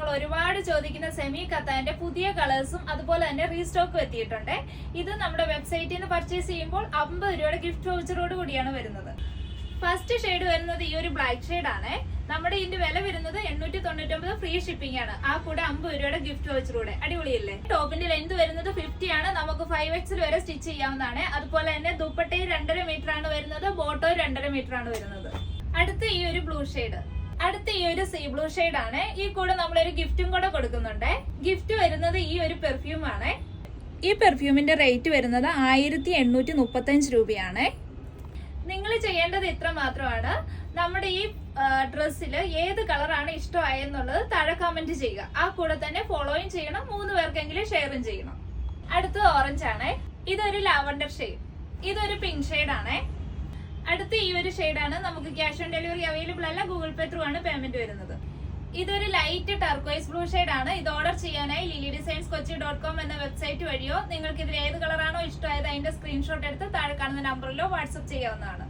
നിങ്ങൾ ഒരുപാട് ചോദിക്കുന്ന സെമി കത്താന്റെ പുതിയ കളേഴ്സും അതുപോലെ തന്നെ റീസ്റ്റോക്കും എത്തിയിട്ടുണ്ട്. ഇത് നമ്മുടെ വെബ്സൈറ്റിൽ നിന്ന് പർച്ചേസ് ചെയ്യുമ്പോൾ 50 രൂപയുടെ ഗിഫ്റ്റ് വൗച്ചറോട് കൂടിയാണ് വരുന്നത്. ഫസ്റ്റ് ഷെയ്ഡ് വരുന്നത് ഈ ഒരു ബ്ലാക്ക് ഷെയ്ഡ് ആണ്. നമ്മുടെ ഇതിന്റെ വില വരുന്നത് 899 ഫ്രീ ഷിപ്പിംഗ് ആണ്. ആ കൂടെ 50 രൂപയുടെ ഗിഫ്റ്റ് വൗച്ചറൂടെ. അടിപൊളിയല്ലേ? ടോപ്പിന്റെ ലെന്ത് വരുന്നത് 50 ആണ്. നമുക്ക് 5XL വരെ സ്റ്റിച്ച് ചെയ്യാവുന്നതാണ്. അതുപോലെ തന്നെ ദുപ്പട്ടയും 2.5 മീറ്റർ ആണ് വരുന്നത്, ബോട്ടോയും 2.5 മീറ്റർ ആണ് വരുന്നത്. അടുത്ത ഈ ഒരു ബ്ലൂ ഷെയ്ഡ്, അടുത്ത ഈ ഒരു സീ ബ്ലൂ ഷെയ്ഡ് ആണ്. ഈ കൂടെ നമ്മളൊരു ഗിഫ്റ്റും കൂടെ കൊടുക്കുന്നുണ്ട്. ഗിഫ്റ്റ് വരുന്നത് ഈ ഒരു പെർഫ്യൂം ആണ്. ഈ പെർഫ്യൂമിന്റെ റേറ്റ് വരുന്നത് 1835 രൂപയാണ്. നിങ്ങൾ ചെയ്യേണ്ടത് ഇത്ര മാത്രമാണ്. നമ്മുടെ ഈ ഡ്രസ്സിൽ ഏത് കളറാണ് ഇഷ്ടമായെന്നുള്ളത് താഴെ കമന്റ് ചെയ്യുക. ആ കൂടെ തന്നെ ഫോളോയും ചെയ്യണം, 3 പേർക്കെങ്കിലും ഷെയറും ചെയ്യണം. അടുത്തത് ഓറഞ്ച് ആണ്. ഇതൊരു ലാവണ്ടർ ഷെയ്ഡ്, ഇതൊരു പിങ്ക് ഷെയ്ഡ് ആണ്. അടുത്ത ഈ ഒരു ഷെയ്ഡാണ്. നമുക്ക് ക്യാഷ് ഓൺ ഡെലിവറി അവൈലബിൾ അല്ല, ഗൂഗിൾ പേ ത്രൂ ആണ് പേയ്മെന്റ് വരുന്നത്. ഇതൊരു ലൈറ്റ് ടർക്കോയ്സ് ബ്ലൂ ഷെയ്ഡ് ആണ്. ഇത് ഓർഡർ ചെയ്യാനായി lilidesignskochi.com എന്ന വെബ്സൈറ്റ് വഴിയോ നിങ്ങൾക്ക് ഇതിൽ ഏത് കളറാണോ ഇഷ്ടമായത് അതിന്റെ സ്ക്രീൻഷോട്ട് എടുത്ത് താഴെ കാണുന്ന നമ്പറിലോ വാട്സ്ആപ്പ് ചെയ്യാവുന്നതാണ്.